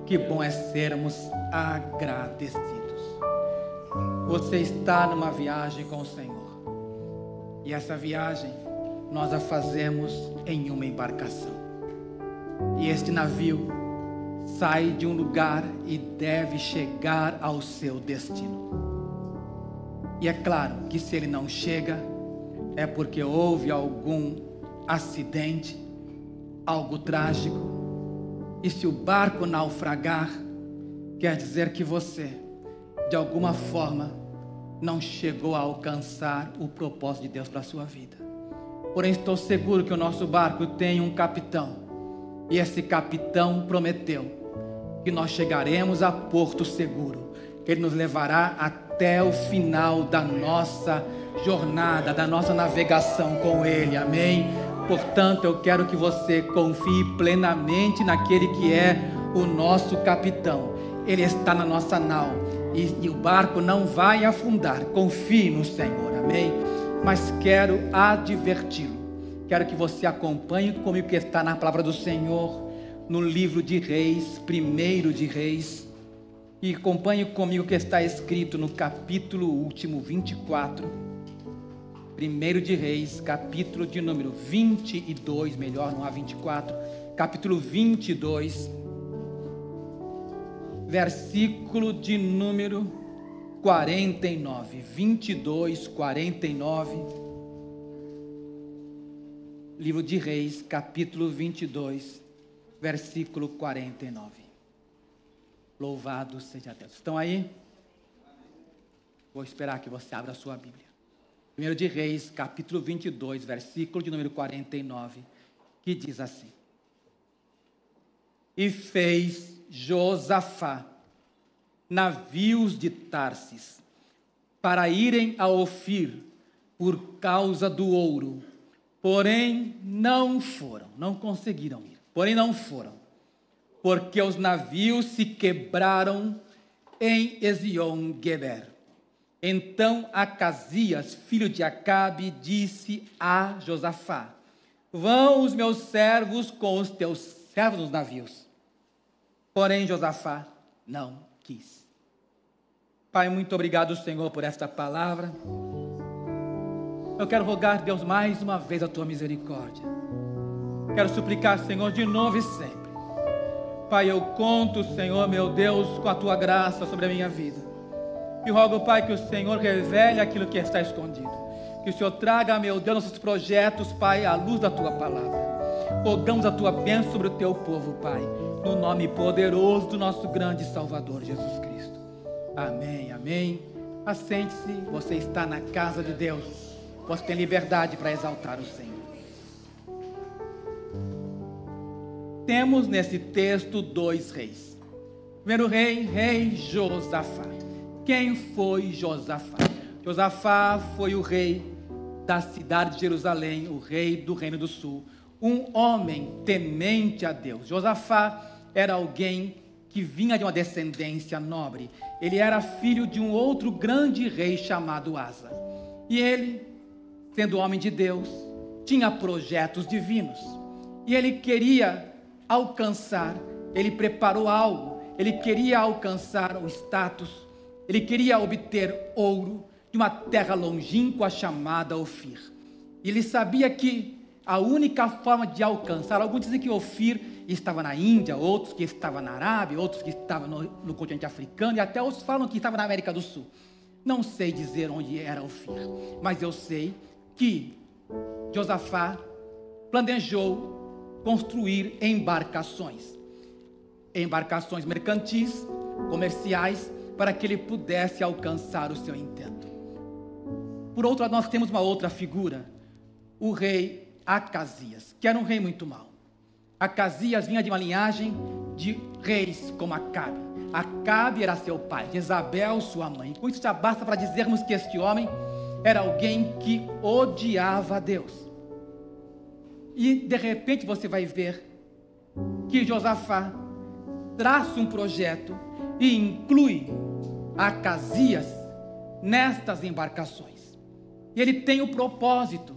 Que bom é sermos agradecidos. Você está numa viagem com o Senhor. E essa viagem nós a fazemos em uma embarcação. E este navio sai de um lugar e deve chegar ao seu destino. E é claro que se ele não chega, é porque houve algum acidente, algo trágico. E se o barco naufragar, quer dizer que você, de alguma forma, não chegou a alcançar o propósito de Deus para a sua vida. Porém, estou seguro que o nosso barco tem um capitão. E esse capitão prometeu que nós chegaremos a porto seguro, que ele nos levará até o final da nossa jornada, da nossa navegação com ele. Amém? Portanto, eu quero que você confie plenamente naquele que é o nosso capitão. Ele está na nossa nau e o barco não vai afundar. Confie no Senhor, amém? Mas quero adverti-lo. Quero que você acompanhe comigo que está na palavra do Senhor, no livro de Reis, 1 de Reis. E acompanhe comigo que está escrito no capítulo último, 24. 1 de Reis, capítulo de número 22, melhor, não há 24, capítulo 22, versículo de número 49, 22, 49, livro de Reis, capítulo 22, versículo 49. Louvado seja Deus. Estão aí? Vou esperar que você abra a sua Bíblia. 1 de Reis, capítulo 22, versículo de número 49, que diz assim: E fez Josafá navios de Tarsis para irem a Ofir por causa do ouro, porém não foram, não conseguiram ir, porém não foram, porque os navios se quebraram em Ezion-Geber. Então Acasias, filho de Acabe, disse a Josafá: Vão os meus servos com os teus servos nos navios. Porém Josafá não quis. Pai, muito obrigado, Senhor, por esta palavra. Eu quero rogar, Deus, mais uma vez a tua misericórdia. Quero suplicar, Senhor, de novo e sempre. Pai, eu conto, Senhor, meu Deus, com a tua graça sobre a minha vida. E rogo, Pai, que o Senhor revele aquilo que está escondido. Que o Senhor traga, meu Deus, nossos projetos, Pai, à luz da Tua palavra. Rogamos a Tua bênção sobre o Teu povo, Pai. No nome poderoso do nosso grande Salvador, Jesus Cristo. Amém, amém. Assente-se, você está na casa de Deus. Você tem liberdade para exaltar o Senhor. Temos nesse texto 2 reis. Primeiro rei, rei Josafá. Quem foi Josafá? Josafá foi o rei da cidade de Jerusalém, o rei do Reino do Sul, um homem temente a Deus. Josafá era alguém que vinha de uma descendência nobre. Ele era filho de um outro grande rei chamado Asa. E ele, sendo homem de Deus, tinha projetos divinos. E ele queria alcançar, ele preparou algo, ele queria alcançar o status. Ele queria obter ouro de uma terra longínqua chamada Ofir. E ele sabia que a única forma de alcançar, alguns dizem que Ofir estava na Índia, outros que estava na Arábia, outros que estavam no continente africano, e até outros falam que estava na América do Sul. Não sei dizer onde era Ofir, mas eu sei que Josafá planejou construir embarcações mercantis, comerciais, para que ele pudesse alcançar o seu intento. Por outro lado, nós temos uma outra figura, o rei Acasias, que era um rei muito mau. Acasias vinha de uma linhagem de reis como Acabe. Acabe era seu pai, Jezabel sua mãe. Com isso já basta para dizermos que este homem era alguém que odiava a Deus. E de repente você vai ver que Josafá traça um projeto e inclui Acasias nestas embarcações. E ele tem o propósito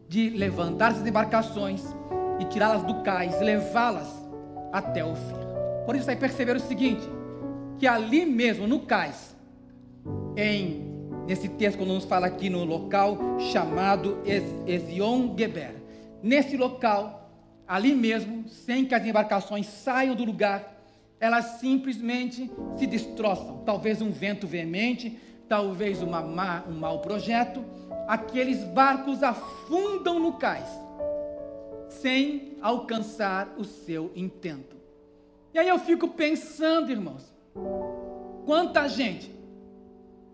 de levantar essas embarcações e tirá-las do cais, levá-las até Ofir. Por isso, você vai perceber o seguinte, que ali mesmo, no cais, nesse texto, quando nos fala aqui no local chamado Ezion-Geber, nesse local, ali mesmo, sem que as embarcações saiam do lugar, elas simplesmente se destroçam. Talvez um vento veemente, talvez um mau projeto, aqueles barcos afundam no cais, sem alcançar o seu intento. E aí eu fico pensando, irmãos, quanta gente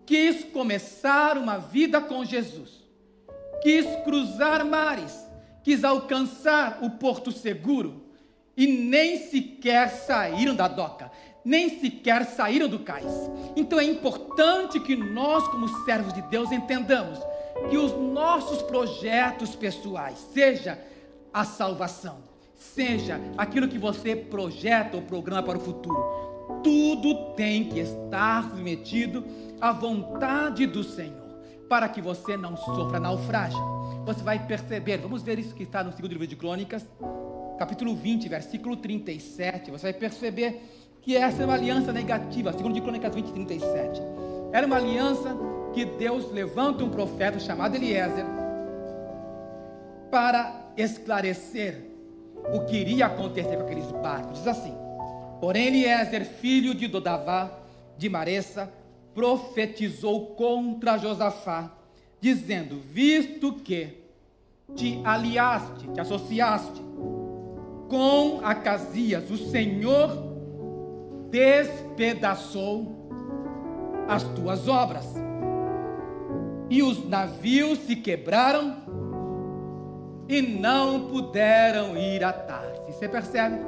quis começar uma vida com Jesus, quis cruzar mares, quis alcançar o porto seguro, e nem sequer saíram da doca, nem sequer saíram do cais. Então é importante que nós, como servos de Deus, entendamos que os nossos projetos pessoais, seja a salvação, seja aquilo que você projeta ou programa para o futuro, tudo tem que estar submetido à vontade do Senhor, para que você não sofra naufrágio. Você vai perceber, vamos ver isso que está no segundo livro de Crônicas, capítulo 20, versículo 37, você vai perceber que essa é uma aliança negativa, segundo de Crônicas 20, 37. Era uma aliança que Deus levanta um profeta chamado Eliezer para esclarecer o que iria acontecer com aqueles barcos. Diz assim: porém Eliezer, filho de Dodavá, de Maressa, profetizou contra Josafá, dizendo: visto que te aliaste, te associaste com Acasias, o Senhor despedaçou as tuas obras, e os navios se quebraram e não puderam ir a Tarsis. Você percebe?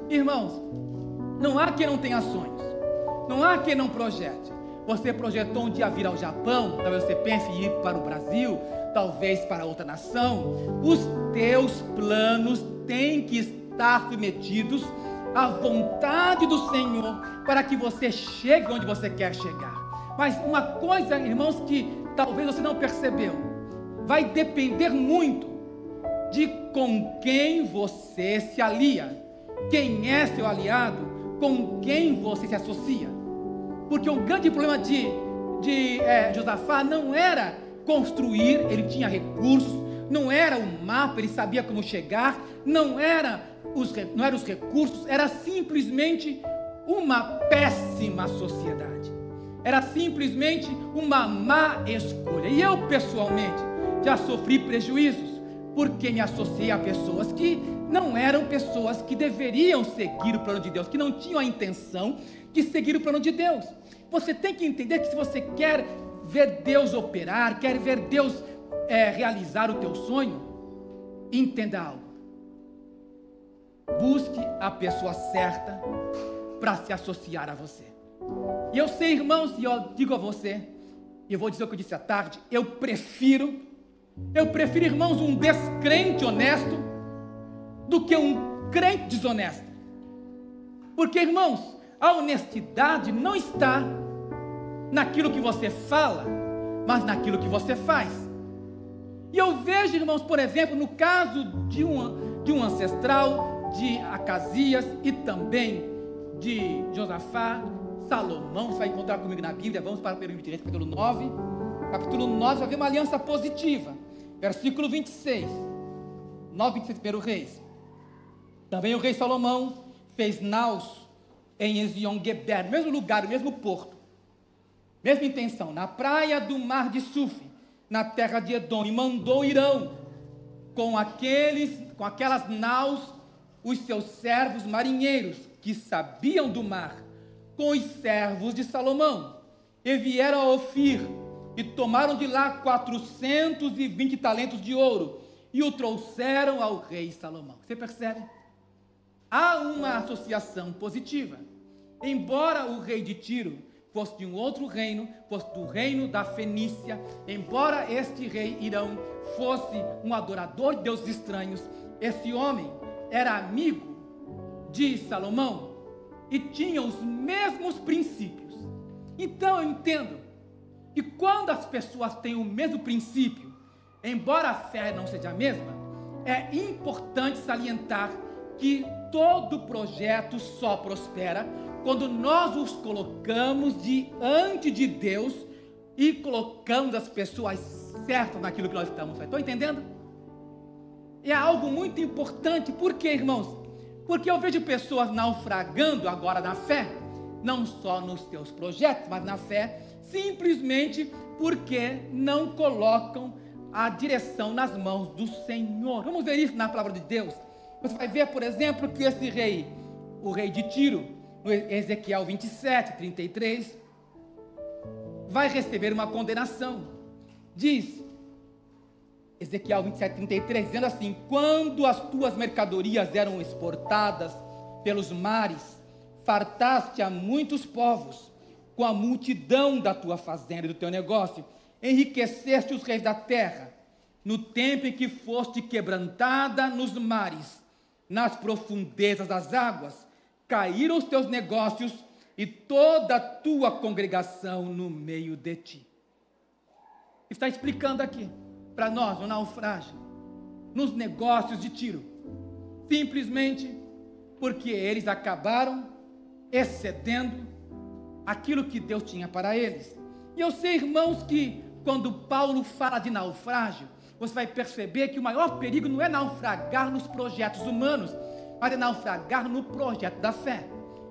Irmãos, não há quem não tenha sonhos, não há quem não projete. Você projetou um dia vir ao Japão, talvez você pense em ir para o Brasil, talvez para outra nação. Os teus planos têm que estar submetidos à vontade do Senhor, para que você chegue onde você quer chegar. Mas uma coisa, irmãos, que talvez você não percebeu, vai depender muito de com quem você se alia, quem é seu aliado, com quem você se associa. Porque o grande problema de Josafá não era construir, ele tinha recursos, não era o mapa, ele sabia como chegar, não eram os recursos, era simplesmente uma péssima sociedade, era simplesmente uma má escolha. E eu pessoalmente já sofri prejuízos, porque me associei a pessoas que não eram pessoas que deveriam seguir o plano de Deus, que não tinham a intenção de seguir o plano de Deus. Você tem que entender que se você quer ver Deus operar, quer ver Deus realizar o teu sonho, entenda algo: busque a pessoa certa para se associar a você. E eu sei, irmãos, e eu digo a você, e eu vou dizer o que eu disse à tarde, eu prefiro, irmãos, um descrente honesto do que um crente desonesto. Porque, irmãos, a honestidade não está naquilo que você fala, mas naquilo que você faz. E eu vejo, irmãos, por exemplo, no caso de um ancestral, de Acasias e também de Josafá, Salomão, você vai encontrar comigo na Bíblia. Vamos para o período direito, capítulo 9. Capítulo 9 vai ver uma aliança positiva. Versículo 26. 9, 26, primeiro Reis. Também o rei Salomão fez naus em Ezion-Geber, mesmo lugar, o mesmo porto, mesma intenção, na praia do mar de Suf, na terra de Edom, e mandou Irão com aquelas naus, os seus servos marinheiros, que sabiam do mar, com os servos de Salomão, e vieram a Ofir, e tomaram de lá 420 talentos de ouro, e o trouxeram ao rei Salomão. Você percebe? Há uma associação positiva. Embora o rei de Tiro fosse de um outro reino, fosse do reino da Fenícia, embora este rei Irão fosse um adorador de deuses estranhos, esse homem era amigo de Salomão e tinha os mesmos princípios. Então eu entendo que quando as pessoas têm o mesmo princípio, embora a fé não seja a mesma, é importante salientar que todo projeto só prospera quando nós os colocamos diante de Deus e colocamos as pessoas certas naquilo que nós estamos fazendo. Estão entendendo? É algo muito importante. Por quê, irmãos? Porque eu vejo pessoas naufragando agora na fé, não só nos seus projetos, mas na fé, simplesmente porque não colocam a direção nas mãos do Senhor. Vamos ver isso na palavra de Deus. Você vai ver, por exemplo, que esse rei, o rei de Tiro, no Ezequiel 27, 33, vai receber uma condenação. Diz, Ezequiel 27, 33, dizendo assim: quando as tuas mercadorias eram exportadas pelos mares, fartaste a muitos povos com a multidão da tua fazenda e do teu negócio, enriqueceste os reis da terra, no tempo em que foste quebrantada nos mares, nas profundezas das águas, caíram os teus negócios e toda a tua congregação no meio de ti. Está explicando aqui para nós o naufrágio nos negócios de Tiro, simplesmente porque eles acabaram excedendo aquilo que Deus tinha para eles. E eu sei, irmãos, que quando Paulo fala de naufrágio, você vai perceber que o maior perigo não é naufragar nos projetos humanos, mas é naufragar no projeto da fé.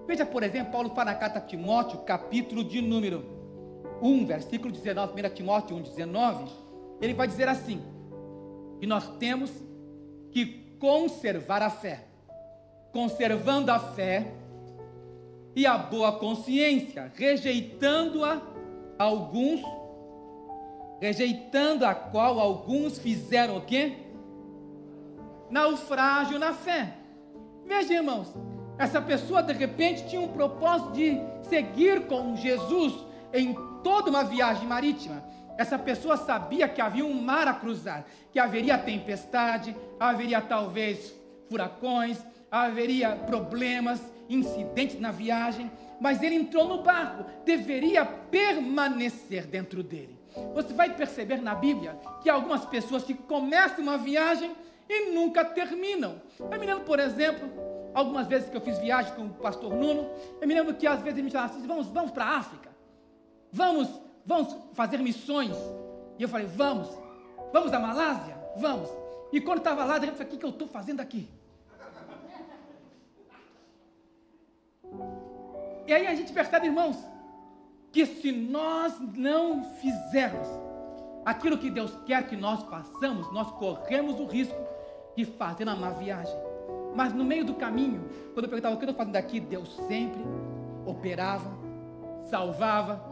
Veja, por exemplo, Paulo fala na carta a Timóteo, capítulo de número 1, versículo 19, 1 Timóteo 1, 19, ele vai dizer assim, que nós temos que conservar a fé. Conservando a fé e a boa consciência, rejeitando a qual alguns fizeram o quê? Naufrágio na fé. Veja, irmãos, essa pessoa de repente tinha um propósito de seguir com Jesus em toda uma viagem marítima. Essa pessoa sabia que havia um mar a cruzar, que haveria tempestade, haveria talvez furacões, haveria problemas, incidentes na viagem, mas ele entrou no barco, deveria permanecer dentro dele. Você vai perceber na Bíblia que há algumas pessoas que começam uma viagem e nunca terminam. Eu me lembro, por exemplo, algumas vezes que eu fiz viagem com o pastor Nuno, eu me lembro que às vezes ele me falava assim, vamos para a África, vamos fazer missões. E eu falei, vamos à Malásia? Vamos. E quando estava lá, eu falei, o que eu estou fazendo aqui? E aí a gente percebe, irmãos, que se nós não fizermos aquilo que Deus quer que nós façamos, nós corremos o risco de fazer uma má viagem. Mas no meio do caminho, quando eu perguntava o que eu estou fazendo aqui, Deus sempre operava, salvava,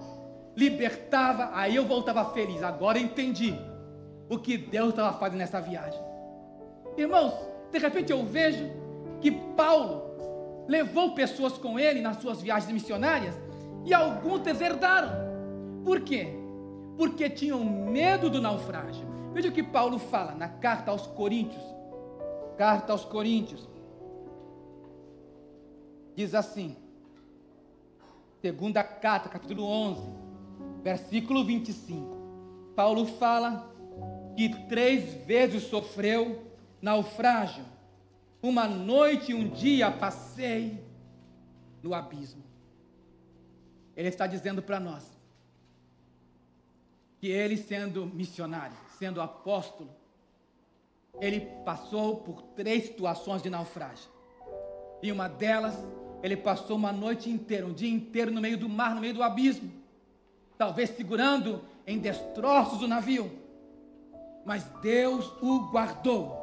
libertava, aí eu voltava feliz. Agora eu entendi o que Deus estava fazendo nessa viagem. Irmãos, de repente eu vejo que Paulo levou pessoas com ele nas suas viagens missionárias e alguns deserdaram. Por quê? Porque tinham medo do naufrágio. Veja o que Paulo fala na carta aos Coríntios. Carta aos Coríntios. Diz assim, segunda carta, capítulo 11, versículo 25. Paulo fala que 3 vezes sofreu naufrágio. Uma noite e um dia passei no abismo. Ele está dizendo para nós que ele, sendo missionário, sendo apóstolo, ele passou por 3 situações de naufrágio. E uma delas, ele passou uma noite inteira, um dia inteiro no meio do mar, no meio do abismo, talvez segurando em destroços do navio. Mas Deus o guardou,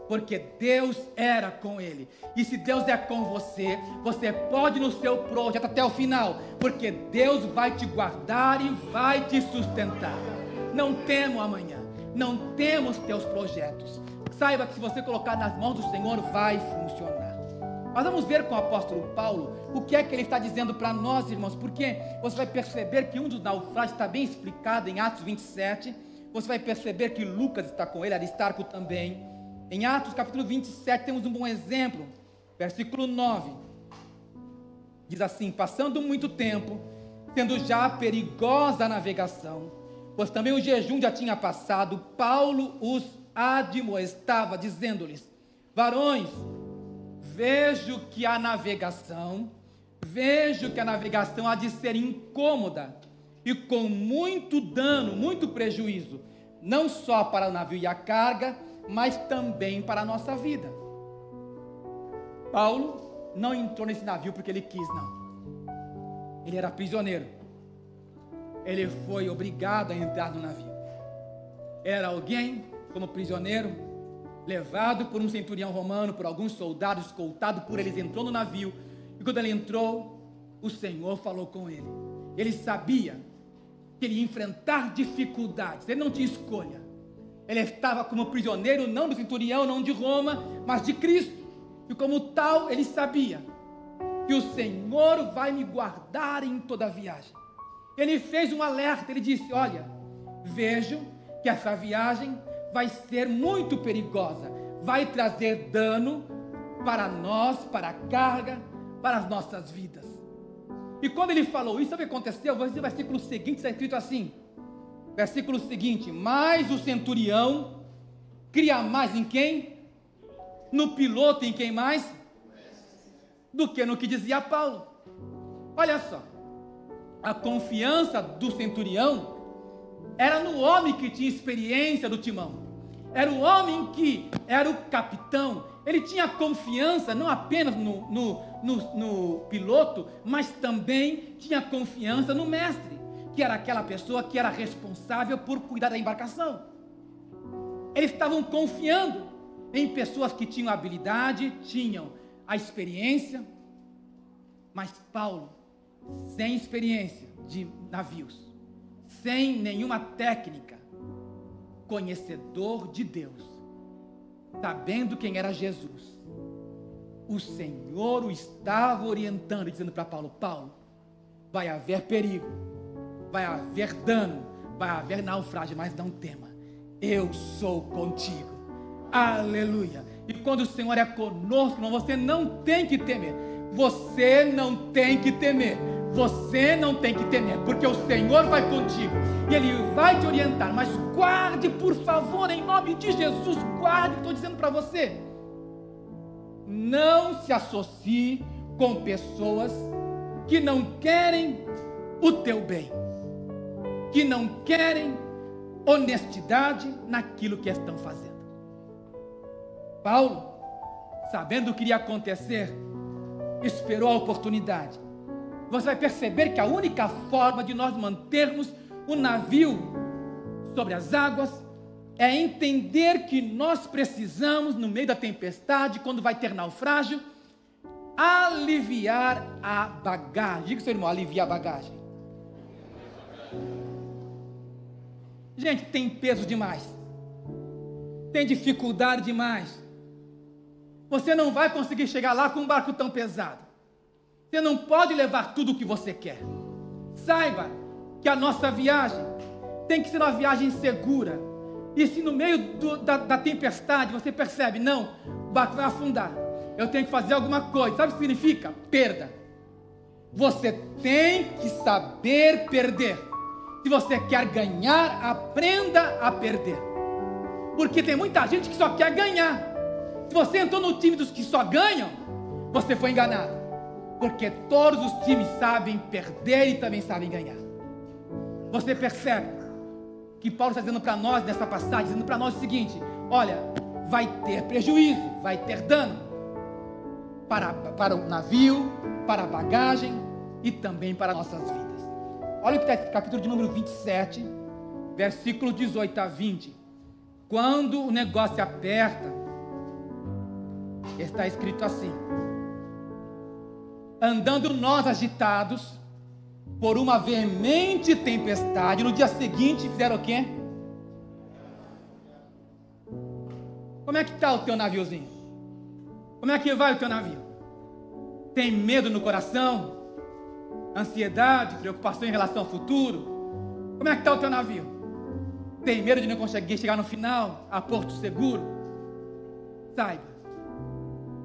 porque Deus era com ele. E se Deus é com você, você pode ir no seu projeto até o final, porque Deus vai te guardar e vai te sustentar. Não temo amanhã, não temos teus projetos. Saiba que se você colocar nas mãos do Senhor, vai funcionar. Mas vamos ver com o apóstolo Paulo o que é que ele está dizendo para nós, irmãos, porque você vai perceber que um dos naufrágios está bem explicado em Atos 27, você vai perceber que Lucas está com ele, Aristarco também. Em Atos capítulo 27 temos um bom exemplo, versículo 9, diz assim: passando muito tempo, sendo já perigosa a navegação, pois também o jejum já tinha passado, Paulo os admoestava, dizendo-lhes: varões, vejo que a navegação há de ser incômoda e com muito dano, muito prejuízo, não só para o navio e a carga, mas também para a nossa vida. Paulo não entrou nesse navio porque ele quis, não. Ele era prisioneiro. Ele foi obrigado a entrar no navio. Era alguém, como prisioneiro, levado por um centurião romano, por alguns soldados, escoltado por eles, entrou no navio. E quando ele entrou, o Senhor falou com ele. Ele sabia que ele ia enfrentar dificuldades. Ele não tinha escolha. Ele estava como prisioneiro, não do centurião, não de Roma, mas de Cristo. E como tal, ele sabia que o Senhor vai me guardar em toda a viagem. Ele fez um alerta, ele disse: olha, vejo que essa viagem vai ser muito perigosa, vai trazer dano para nós, para a carga, para as nossas vidas. E quando ele falou isso, sabe o que aconteceu? Vou dizer o versículo seguinte, está escrito assim, versículo seguinte: mas o centurião cria mais em quem? No piloto, em quem mais? Do que no que dizia Paulo. Olha só, a confiança do centurião era no homem que tinha experiência do timão, era o homem que era o capitão. Ele tinha confiança não apenas no piloto, mas também tinha confiança no mestre, que era aquela pessoa que era responsável por cuidar da embarcação. Eles estavam confiando em pessoas que tinham habilidade, tinham a experiência, mas Paulo, sem experiência de navios, sem nenhuma técnica, conhecedor de Deus, sabendo quem era Jesus, o Senhor o estava orientando, dizendo para Paulo: Paulo, vai haver perigo, vai haver dano, vai haver naufrágio, mas não tema, eu sou contigo. Aleluia. E quando o Senhor é conosco, você não tem que temer. Você não tem que temer. Você não tem que temer, porque o Senhor vai contigo e Ele vai te orientar. Mas guarde, por favor, em nome de Jesus, guarde o que estou dizendo para você. Não se associe com pessoas que não querem o teu bem, que não querem honestidade naquilo que estão fazendo. Paulo, sabendo o que iria acontecer, esperou a oportunidade. Você vai perceber que a única forma de nós mantermos o navio sobre as águas é entender que nós precisamos, no meio da tempestade, quando vai ter naufrágio, aliviar a bagagem. Diga, seu irmão, aliviar a bagagem. Gente, tem peso demais, tem dificuldade demais. Você não vai conseguir chegar lá com um barco tão pesado. Você não pode levar tudo o que você quer. Saiba que a nossa viagem tem que ser uma viagem segura. E se no meio da tempestade você percebe: não, o barco vai afundar, eu tenho que fazer alguma coisa. Sabe o que significa? Perda. Você tem que saber perder. Se você quer ganhar, aprenda a perder. Porque tem muita gente que só quer ganhar. Se você entrou no time dos que só ganham, você foi enganado. Porque todos os times sabem perder e também sabem ganhar. Você percebe que Paulo está dizendo para nós nessa passagem, dizendo para nós o seguinte: olha, vai ter prejuízo, vai ter dano para o navio, para a bagagem e também para nossas vidas. Olha o que está no capítulo de número 27, versículos 18 a 20. Quando o negócio aperta, está escrito assim: andando nós agitados por uma veemente tempestade, no dia seguinte fizeram o quê? Como é que está o teu naviozinho? Como é que vai o teu navio? Tem medo no coração? Ansiedade, preocupação em relação ao futuro? Como é que está o teu navio? Tem medo de não conseguir chegar no final, a porto seguro? Saiba,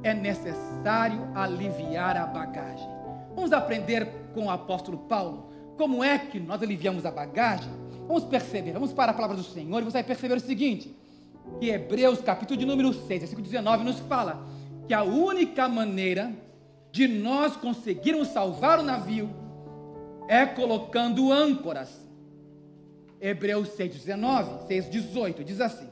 é necessário aliviar a bagagem. Vamos aprender com o apóstolo Paulo como é que nós aliviamos a bagagem. Vamos perceber, vamos para a palavra do Senhor e você vai perceber o seguinte: que Hebreus capítulo de número 6, versículo 19 nos fala que a única maneira de nós conseguirmos salvar o navio é colocando âncoras. Hebreus 6:19, 6:18 diz assim: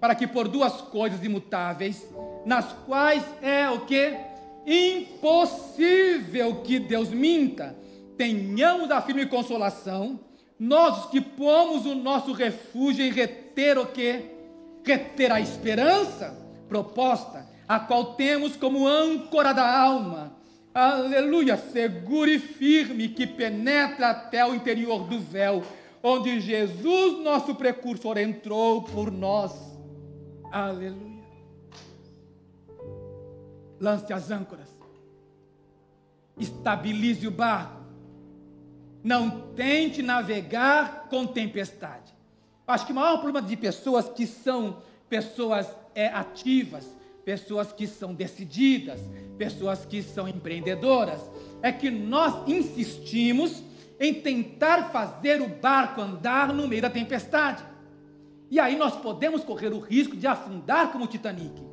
para que por duas coisas imutáveis, nas quais é o que? Impossível que Deus minta, tenhamos a firme consolação, nós que pomos o nosso refúgio em reter o que? Reter a esperança proposta, a qual temos como âncora da alma, aleluia, seguro e firme, que penetra até o interior do véu, onde Jesus, nosso precursor, entrou por nós, aleluia. Lance as âncoras, estabilize o barco, não tente navegar com tempestade. Acho que o maior problema de pessoas que são pessoas ativas, pessoas que são decididas, pessoas que são empreendedoras, é que nós insistimos em tentar fazer o barco andar no meio da tempestade. E aí nós podemos correr o risco de afundar como o Titanic.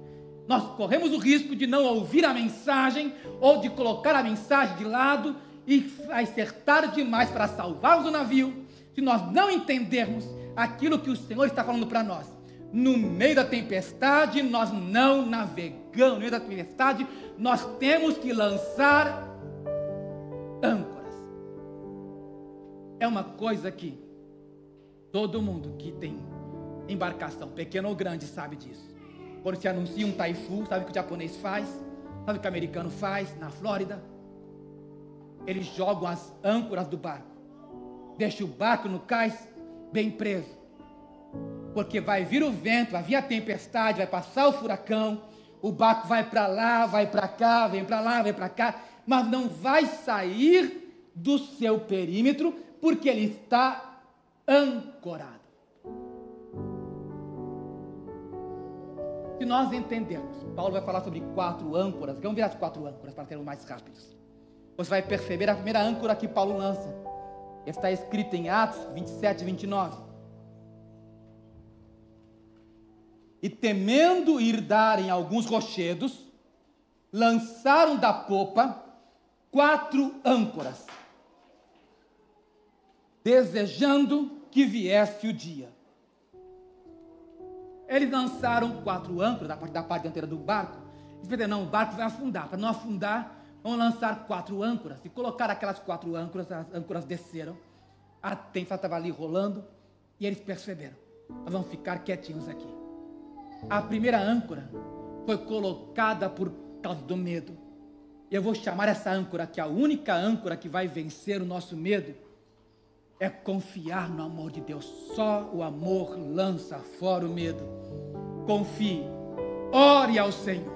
Nós corremos o risco de não ouvir a mensagem ou de colocar a mensagem de lado e vai ser tarde demais para salvarmos o navio, se nós não entendermos aquilo que o Senhor está falando para nós. No meio da tempestade, nós não navegamos. No meio da tempestade, nós temos que lançar âncoras. É uma coisa que todo mundo que tem embarcação, pequena ou grande, sabe disso. Quando se anuncia um taifu, sabe o que o japonês faz? Sabe o que o americano faz na Flórida? Eles jogam as âncoras do barco, deixam o barco no cais bem preso, porque vai vir o vento, vai vir a tempestade, vai passar o furacão, o barco vai para lá, vai para cá, vem para lá, vem para cá, mas não vai sair do seu perímetro, porque ele está ancorado. Se nós entendermos, Paulo vai falar sobre 4 âncoras, vamos ver as 4 âncoras para sermos mais rápidos. Você vai perceber a primeira âncora que Paulo lança, está escrita em Atos 27 e 29. E temendo ir dar em alguns rochedos, lançaram da popa 4 âncoras, desejando que viesse o dia. Eles lançaram 4 âncoras da parte dianteira do barco. Eles pensaram, não, o barco vai afundar. Para não afundar, vamos lançar 4 âncoras. E colocaram aquelas 4 âncoras, as âncoras desceram. A tempestade estava ali rolando. E eles perceberam, nós vamos ficar quietinhos aqui. A primeira âncora foi colocada por causa do medo. E eu vou chamar essa âncora, que é a única âncora que vai vencer o nosso medo, é confiar no amor de Deus. Só o amor lança fora o medo. Confie, ore ao Senhor,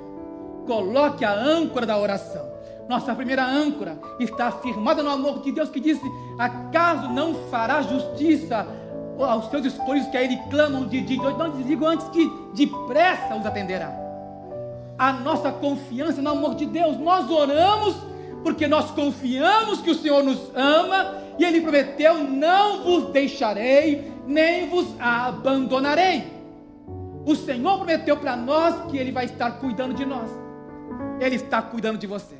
coloque a âncora da oração. Nossa primeira âncora está firmada no amor de Deus, que disse: acaso não fará justiça aos seus escolhidos que a Ele clamam de dia e de noite? Não desligo antes que depressa os atenderá. A nossa confiança no amor de Deus. Nós oramos porque nós confiamos que o Senhor nos ama e Ele prometeu: não vos deixarei, nem vos abandonarei. O Senhor prometeu para nós que Ele vai estar cuidando de nós. Ele está cuidando de você.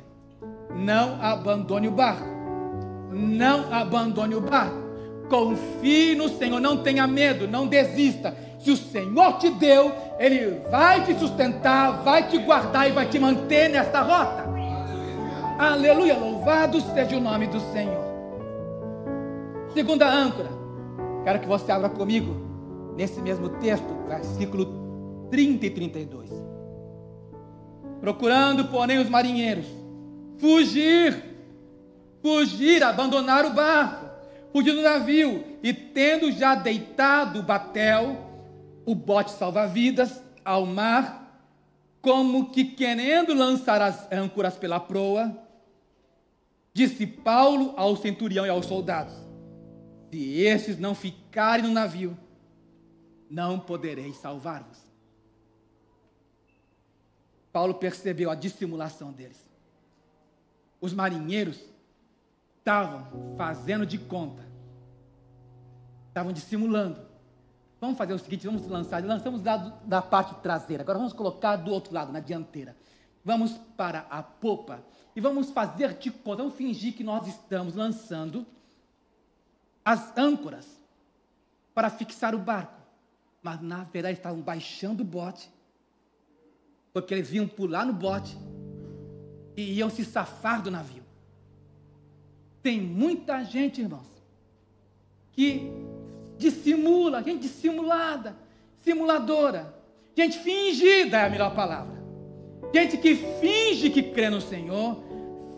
Não abandone o barco. Não abandone o barco. Confie no Senhor, não tenha medo, não desista. Se o Senhor te deu, Ele vai te sustentar, vai te guardar e vai te manter nesta rota. Aleluia, louvado seja o nome do Senhor. Segunda âncora, quero que você abra comigo nesse mesmo texto, versículo 30 e 32. Procurando, porém, os marinheiros fugir, abandonar o barco, fugir do navio, e tendo já deitado o batel, o bote salva-vidas, ao mar, como que querendo lançar as âncoras pela proa, disse Paulo ao centurião e aos soldados: se estes não ficarem no navio, não poderei salvar-vos. Paulo percebeu a dissimulação deles. Os marinheiros estavam fazendo de conta, estavam dissimulando. Vamos fazer o seguinte, vamos lançamos da parte traseira, agora vamos colocar do outro lado, na dianteira. vamos para a popa e vamos fazer de conta, vamos fingir que nós estamos lançando as âncoras para fixar o barco. Mas, na verdade, estavam baixando o bote, porque eles iam pular no bote e iam se safar do navio. Tem muita gente, irmãos, que dissimula, gente dissimulada, simuladora, gente fingida é a melhor palavra. Gente que finge que crê no Senhor,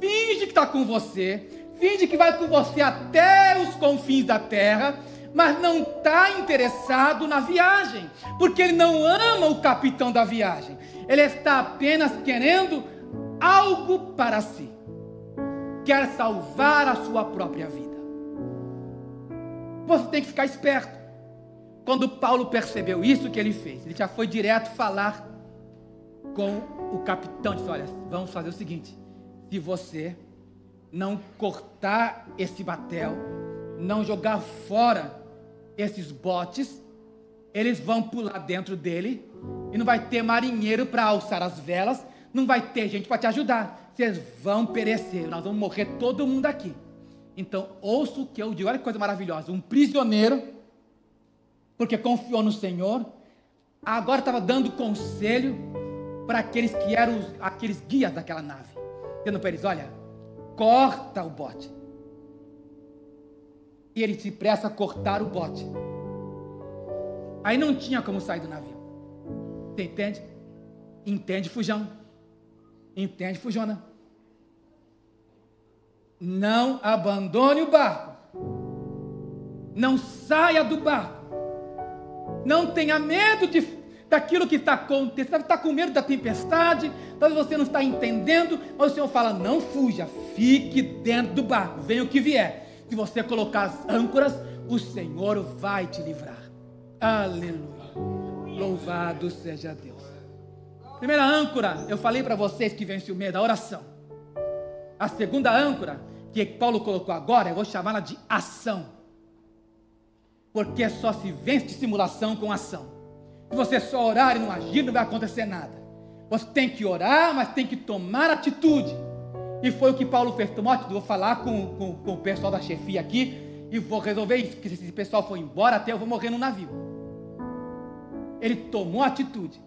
finge que está com você, finge que vai com você até os confins da terra, mas não está interessado na viagem, porque ele não ama o capitão da viagem, ele está apenas querendo algo para si, quer salvar a sua própria vida. Você tem que ficar esperto. Quando Paulo percebeu isso, o que ele fez? Ele já foi direto falar com o capitão, disse: olha, vamos fazer o seguinte, se você não cortar esse batel, não jogar fora esses botes, eles vão pular dentro dele, e não vai ter marinheiro para alçar as velas, não vai ter gente para te ajudar, vocês vão perecer, nós vamos morrer todo mundo aqui. Então ouça o que eu digo, olha que coisa maravilhosa, um prisioneiro, porque confiou no Senhor, agora estava dando conselho para aqueles que eram aqueles guias daquela nave, dizendo para eles: olha, corta o bote. E ele se pressa a cortar o bote. Aí não tinha como sair do navio. Você entende? Entende, fujão? Entende, fujona? Não abandone o barco. Não saia do barco. Não tenha medo daquilo que está acontecendo. Você está com medo da tempestade, talvez você não está entendendo, mas o Senhor fala: não fuja, fique dentro do barco, venha o que vier. Se você colocar as âncoras, o Senhor vai te livrar. Aleluia. Louvado seja Deus. Primeira âncora, eu falei para vocês que vence o medo, a oração. A segunda âncora, que Paulo colocou agora, eu vou chamá-la de ação. Porque só se vence de simulação com ação. Se você só orar e não agir, não vai acontecer nada. Você tem que orar, mas tem que tomar atitude. E foi o que Paulo fez. Timóteo, vou falar com o pessoal da chefia aqui e vou resolver isso, porque se esse pessoal for embora, até eu vou morrer no navio. Ele tomou atitude.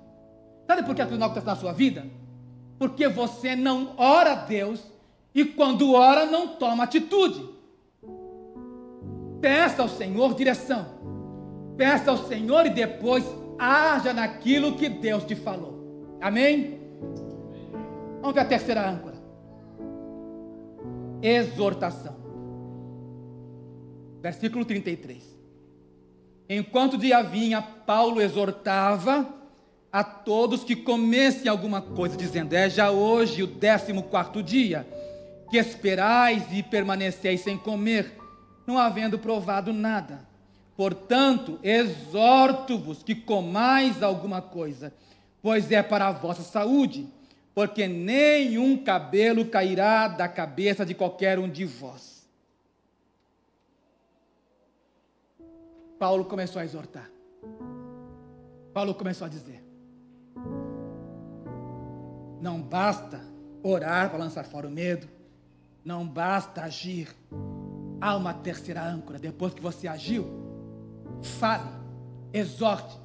Sabe por que aquilo não acontece na sua vida? Porque você não ora a Deus e quando ora não toma atitude. Peça ao Senhor direção. Peça ao Senhor e depois haja naquilo que Deus te falou. Amém? Vamos ver a terceira âncora. Exortação. Versículo 33. Enquanto o dia vinha, Paulo exortava a todos que comessem alguma coisa, dizendo: é já hoje o 14º dia, que esperais e permaneceis sem comer, não havendo provado nada. Portanto, exorto-vos que comais alguma coisa, pois é para a vossa saúde, porque nenhum cabelo cairá da cabeça de qualquer um de vós. Paulo começou a exortar. Paulo começou a dizer: não basta orar para lançar fora o medo, não basta agir. Há uma terceira âncora. Depois que você agiu, fale, exorte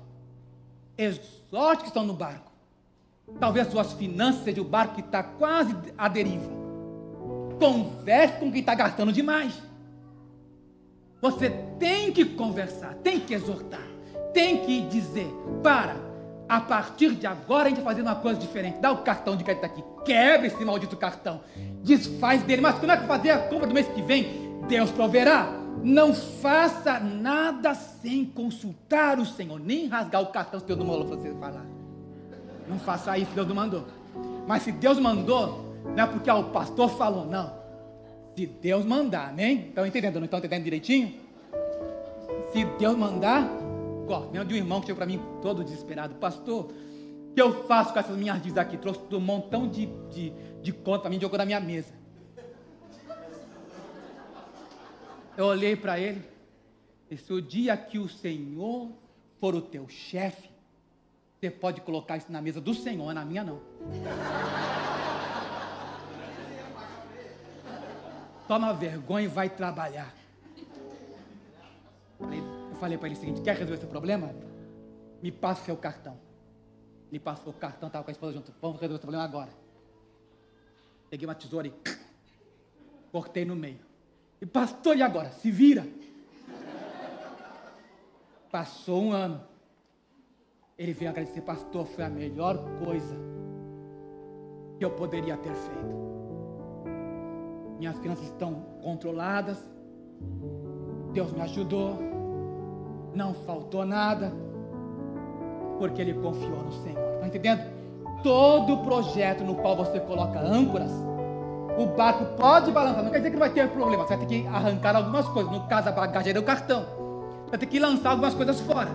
que estão no barco. Talvez suas finanças sejam o barco que está quase à deriva. Converse com quem está gastando demais. Você tem que conversar, tem que exortar, tem que dizer: a partir de agora a gente vai fazer uma coisa diferente. Dá o cartão de crédito aqui, quebra esse maldito cartão, desfaz dele, mas quando é que fazer a compra do mês que vem? Deus proverá. Não faça nada sem consultar o Senhor, nem rasgar o cartão se Deus não mandou você falar. Não faça isso, Deus não mandou. Mas se Deus mandou, não é porque o pastor falou, não. Se Deus mandar, amém? Estão entendendo? Não estão entendendo direitinho? Se Deus mandar, mesmo de um irmão que chegou para mim todo desesperado: pastor, o que eu faço com essas minhas dívidas aqui? Trouxe um montão de conta para mim, jogou na minha mesa. Eu olhei para ele e disse: o dia que o Senhor for o teu chefe, você pode colocar isso na mesa do Senhor, na minha não. toma vergonha e vai trabalhar. Eu falei para ele o seguinte: quer resolver esse problema? Me passa o seu cartão. Ele passou o cartão, estava com a esposa junto. Vamos resolver esse problema agora. Peguei uma tesoura e cortei no meio. E pastor, e agora? Se vira. Passou um ano. Ele veio agradecer: pastor, foi a melhor coisa que eu poderia ter feito. Minhas finanças estão controladas. Deus me ajudou. Não faltou nada. Porque ele confiou no Senhor. Está entendendo? Todo projeto no qual você coloca âncoras, o barco pode balançar. Não quer dizer que não vai ter problema. Você vai ter que arrancar algumas coisas. No caso, a bagagem do cartão. Você vai ter que lançar algumas coisas fora.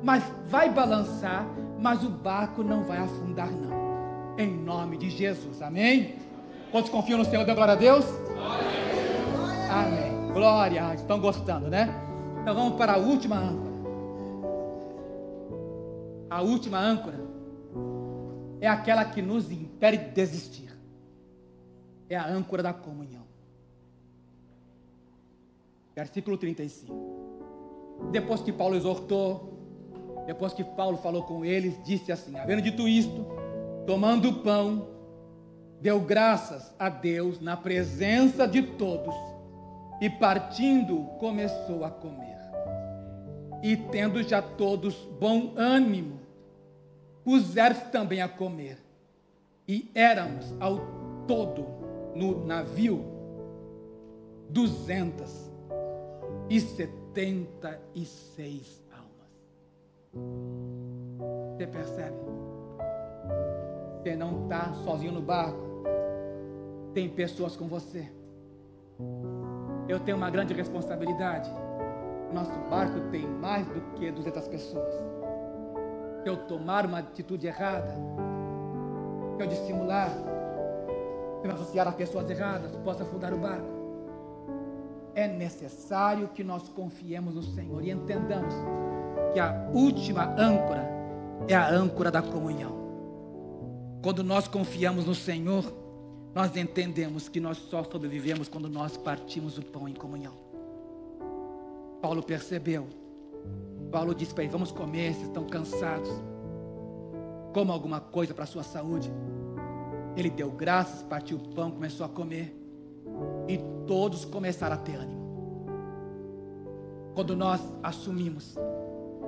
Mas vai balançar, mas o barco não vai afundar, não. Em nome de Jesus. Amém? Quantos confiam no Senhor? Dê glória a Deus? Amém. Glória. Estão gostando, né? Então vamos para a última âncora. A última âncora é aquela que nos impede de desistir. É a âncora da comunhão. Versículo 35. Depois que Paulo exortou, depois que Paulo falou com eles, disse assim: havendo dito isto, tomando o pão, deu graças a Deus na presença de todos, e partindo, começou a comer. E tendo já todos bom ânimo, puseram-se também a comer. E éramos ao todo no navio 276 almas. Você percebe? Você não está sozinho no barco. Tem pessoas com você. Eu tenho uma grande responsabilidade. Nosso barco tem mais do que 200 pessoas. Se eu tomar uma atitude errada, se eu dissimular, se me associar a pessoas erradas, posso afundar o barco. É necessário que nós confiemos no Senhor e entendamos que a última âncora é a âncora da comunhão. Quando nós confiamos no Senhor, nós entendemos que nós só sobrevivemos quando nós partimos o pão em comunhão. Paulo percebeu. Paulo disse para eles: vamos comer, vocês estão cansados. Coma alguma coisa para a sua saúde. Ele deu graças, partiu o pão, começou a comer. E todos começaram a ter ânimo. Quando nós assumimos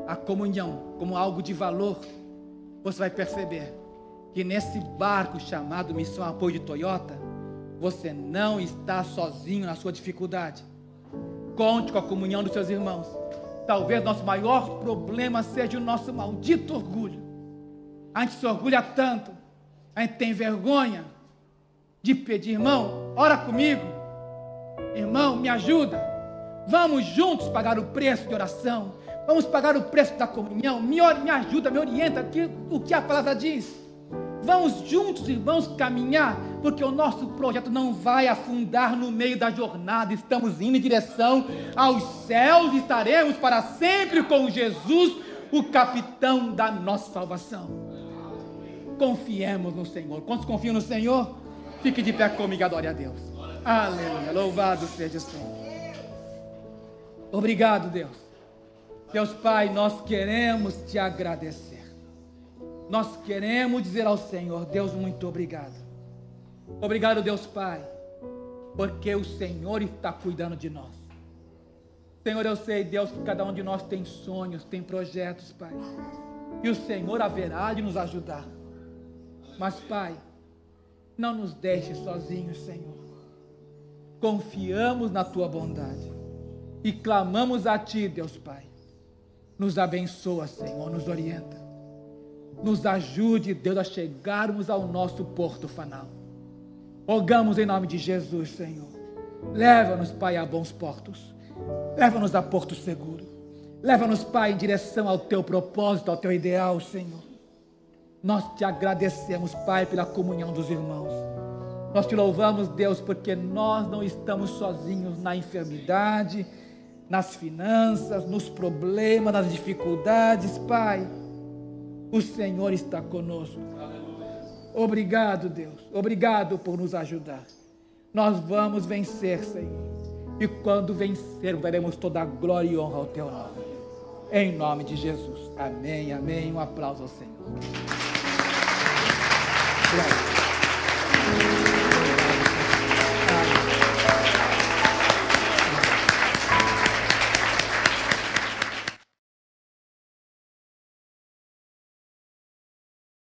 a comunhão como algo de valor, você vai perceber que nesse barco chamado Missão Apoio de Toyota, você não está sozinho na sua dificuldade. Conte com a comunhão dos seus irmãos. Talvez nosso maior problema seja o nosso maldito orgulho. A gente se orgulha tanto, a gente tem vergonha de pedir: irmão, ora comigo, irmão, me ajuda, vamos juntos pagar o preço de oração, vamos pagar o preço da comunhão, me ajuda, me orienta o que a palavra diz. Vamos juntos, irmãos, caminhar, porque o nosso projeto não vai afundar no meio da jornada. Estamos indo em direção aos céus, estaremos para sempre com Jesus, o capitão da nossa salvação. Confiemos no Senhor. Quantos confiam no Senhor? Fique de pé comigo, adore a Deus. Aleluia, louvado seja o Senhor. Obrigado, Deus. Deus Pai, nós queremos te agradecer. Nós queremos dizer ao Senhor: Deus, muito obrigado. Obrigado, Deus Pai, porque o Senhor está cuidando de nós. Senhor, eu sei, Deus, que cada um de nós tem sonhos, tem projetos, Pai, e o Senhor haverá de nos ajudar. Mas, Pai, não nos deixe sozinhos, Senhor. Confiamos na Tua bondade e clamamos a Ti, Deus Pai. Nos abençoa, Senhor, nos orienta. Nos ajude, Deus, a chegarmos ao nosso porto final. Rogamos em nome de Jesus, Senhor. Leva-nos, Pai, a bons portos. Leva-nos a porto seguro. Leva-nos, Pai, em direção ao Teu propósito, ao Teu ideal, Senhor. Nós te agradecemos, Pai, pela comunhão dos irmãos. Nós te louvamos, Deus, porque nós não estamos sozinhos na enfermidade, nas finanças, nos problemas, nas dificuldades, Pai. O Senhor está conosco. Obrigado, Deus. Obrigado por nos ajudar. Nós vamos vencer, Senhor. E quando vencermos, daremos toda a glória e honra ao Teu nome. Em nome de Jesus. Amém, amém. Um aplauso ao Senhor. Glória.